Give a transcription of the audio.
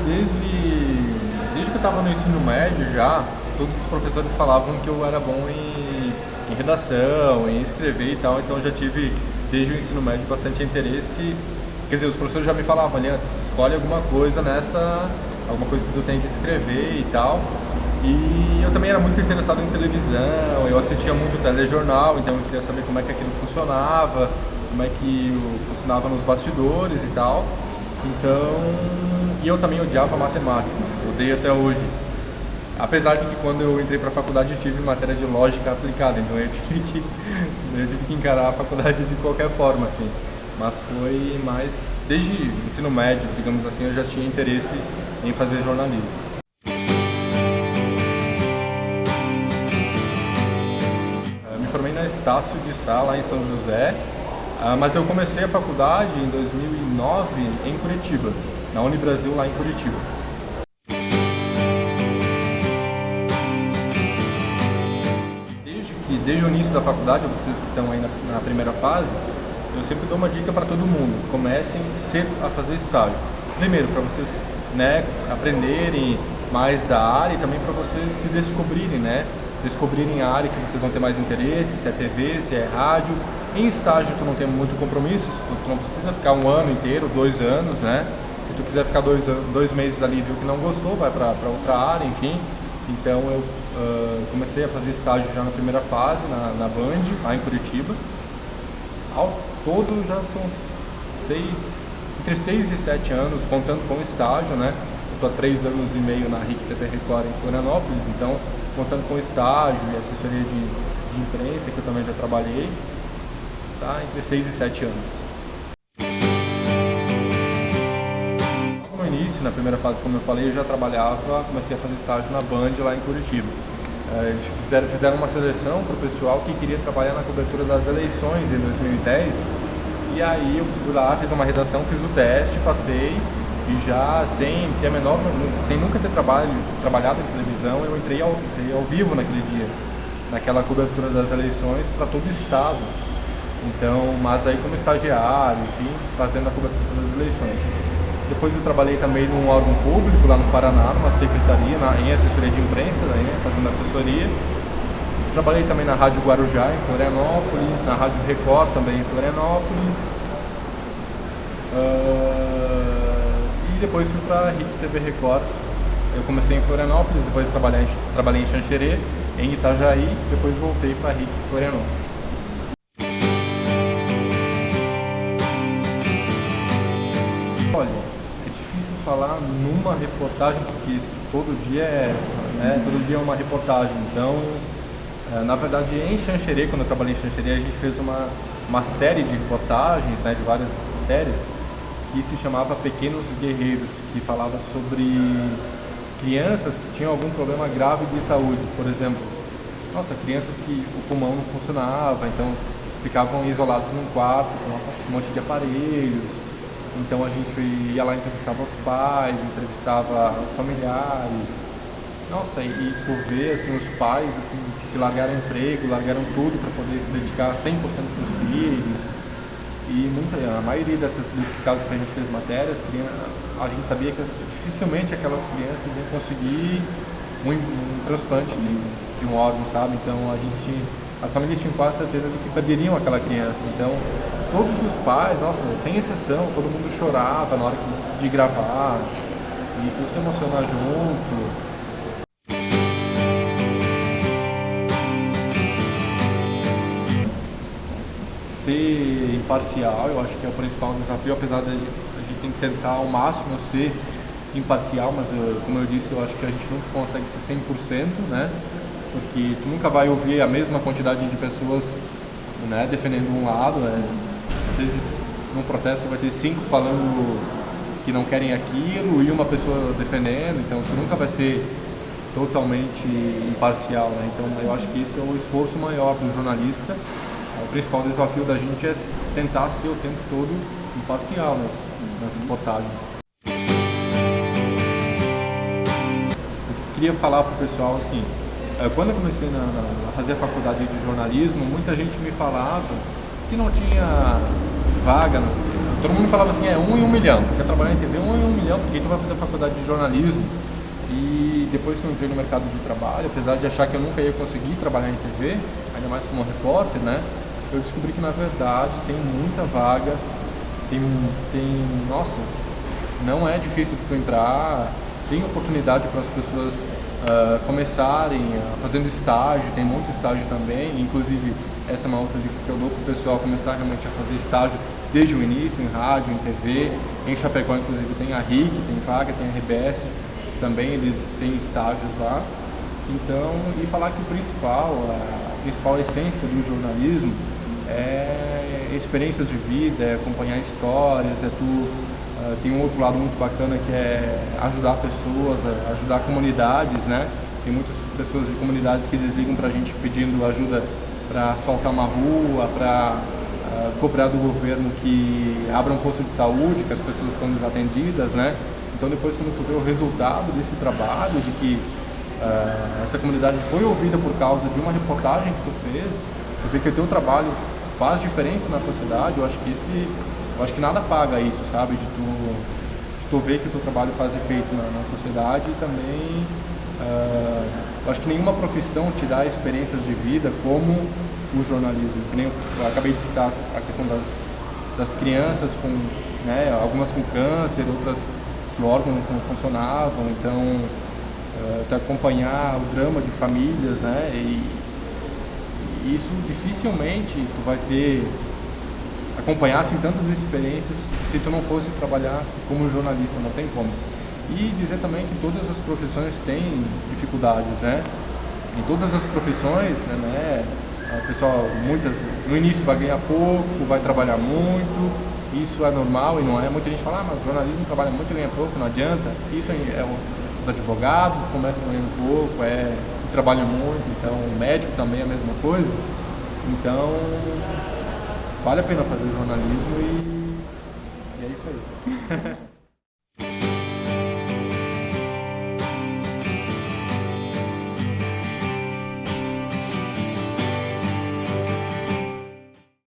desde que eu estava no ensino médio já, todos os professores falavam que eu era bom em redação, em escrever e tal, então eu já tive desde o ensino médio bastante interesse. Quer dizer, os professores já me falavam, ali, escolhe alguma coisa alguma coisa que tu tem que escrever e tal. E eu também era muito interessado em televisão, eu assistia muito telejornal, então eu queria saber como é que aquilo funcionava, como é que funcionava nos bastidores e tal. Então, e eu também odiava matemática, odeio até hoje. Apesar de que quando eu entrei para a faculdade eu tive matéria de lógica aplicada, então eu tive que encarar a faculdade de qualquer forma, assim. Mas foi mais, desde o ensino médio, digamos assim, eu já tinha interesse em fazer jornalismo. Eu me formei na Estácio de Sá, lá em São José, mas eu comecei a faculdade em 2009 em Curitiba, na Unibrasil, lá em Curitiba. Desde o início da faculdade, vocês que estão aí na primeira fase, eu sempre dou uma dica para todo mundo: comecem cedo a fazer estágio. Primeiro, para vocês, né, aprenderem mais da área, e também para vocês se descobrirem, né? Descobrirem a área que vocês vão ter mais interesse, se é TV, se é rádio. Em estágio tu não tem muito compromisso, tu não precisa ficar um ano inteiro, 2 anos, né? Se tu quiser ficar 2 meses ali e viu que não gostou, vai para outra área, enfim. Então eu comecei a fazer estágio já na primeira fase, na Band, lá em Curitiba. Ao todo já são entre 6 e 7 anos, contando com estágio, né? Eu estou há 3 anos e meio na RIC TV Record em Florianópolis, então contando com estágio e assessoria de imprensa, que eu também já trabalhei, tá? Entre 6 e 7 anos. No início, na primeira fase, como eu falei, eu já comecei a fazer estágio na Band lá em Curitiba. Eles fizeram uma seleção para o pessoal que queria trabalhar na cobertura das eleições em 2010, e aí eu fui lá, fiz uma redação, fiz o teste, passei, e já sem nunca ter trabalhado em televisão, eu entrei ao vivo naquele dia, naquela cobertura das eleições para todo o estado. Então, mas aí como estagiário, enfim, fazendo a cobertura das eleições. Depois eu trabalhei também num órgão público lá no Paraná, numa secretaria, em assessoria de imprensa, fazendo assessoria. Trabalhei também na Rádio Guarujá, em Florianópolis, na Rádio Record também em Florianópolis. E depois fui para a RIC TV Record. Eu comecei em Florianópolis, depois trabalhei em Xanxerê, em Itajaí, depois voltei para a RIC Florianópolis. Olha, falar numa reportagem, porque todo dia é uma reportagem. Então, na verdade, em Xanxerê, quando eu trabalhei em Xanxerê, a gente fez uma série de reportagens, né, de várias séries, que se chamava Pequenos Guerreiros, que falava sobre crianças que tinham algum problema grave de saúde. Por exemplo, crianças que o pulmão não funcionava, então ficavam isolados num quarto com um monte de aparelhos. Então a gente ia lá, entrevistava os pais, entrevistava os familiares. Nossa, e por ver assim, os pais assim, que largaram emprego, largaram tudo para poder se dedicar 100% para os filhos. E a maioria desses casos que a gente fez matérias, a gente sabia que dificilmente aquelas crianças iam conseguir um transplante de um órgão, sabe? Então as famílias tinham quase certeza de que perderiam aquela criança. Então todos os pais, sem exceção, todo mundo chorava na hora de gravar, e tu se emocionar junto. Ser imparcial, eu acho que é o principal desafio, apesar de a gente tem que tentar ao máximo ser imparcial, mas como eu disse, eu acho que a gente nunca consegue ser 100%, né? Porque tu nunca vai ouvir a mesma quantidade de pessoas, né, defendendo um lado, Às vezes, num protesto vai ter 5 falando que não querem aquilo e uma pessoa defendendo, então você nunca vai ser totalmente imparcial, né? Então eu acho que esse é o esforço maior do jornalista. O principal desafio da gente é tentar ser o tempo todo imparcial nas reportagens. Eu queria falar para o pessoal assim, quando eu comecei a fazer a faculdade de jornalismo, muita gente me falava que não tinha vaga, todo mundo falava assim, é 1 em 1 milhão, quer trabalhar em TV, 1 em 1 milhão, porque tu vai fazer faculdade de jornalismo. E depois que eu entrei no mercado de trabalho, apesar de achar que eu nunca ia conseguir trabalhar em TV, ainda mais como repórter, né, eu descobri que na verdade tem muita vaga, nossa, não é difícil tu entrar, tem oportunidade para as pessoas começarem fazendo estágio, tem muito estágio também, inclusive essa é uma outra dica que eu dou para o pessoal começar realmente a fazer estágio desde o início, em rádio, em TV, em Chapecó inclusive tem a RIC, tem vaga, tem a RBS, também eles têm estágios lá. Então, e falar que a principal essência do jornalismo é experiências de vida, é acompanhar histórias, tem um outro lado muito bacana que é ajudar pessoas, ajudar comunidades, né? Tem muitas pessoas de comunidades que eles ligam pra gente pedindo ajuda para asfaltar uma rua, para cobrar do governo que abra um posto de saúde, que as pessoas estão desatendidas, né? Então depois quando tu vê o resultado desse trabalho, de que essa comunidade foi ouvida por causa de uma reportagem que tu fez, tu vê que o teu trabalho faz diferença na sociedade, eu acho que nada paga isso, sabe? De tu ver que o teu trabalho faz efeito na sociedade e também eu acho que nenhuma profissão te dá experiências de vida como o jornalismo, que nem eu acabei de citar a questão das crianças com, né, algumas com câncer, outras que o órgão não funcionavam, então tu acompanhar o drama de famílias, né, e isso dificilmente tu vai acompanhar assim, tantas experiências se tu não fosse trabalhar como jornalista, não tem como. E dizer também que todas as profissões têm dificuldades, né? Em todas as profissões, né, o pessoal no início vai ganhar pouco, vai trabalhar muito, isso é normal e não é. Muita gente fala, mas o jornalismo trabalha muito e ganha pouco, não adianta. Isso é os advogados começam ganhando pouco, trabalham muito, então o médico também é a mesma coisa. Então vale a pena fazer jornalismo e é isso aí.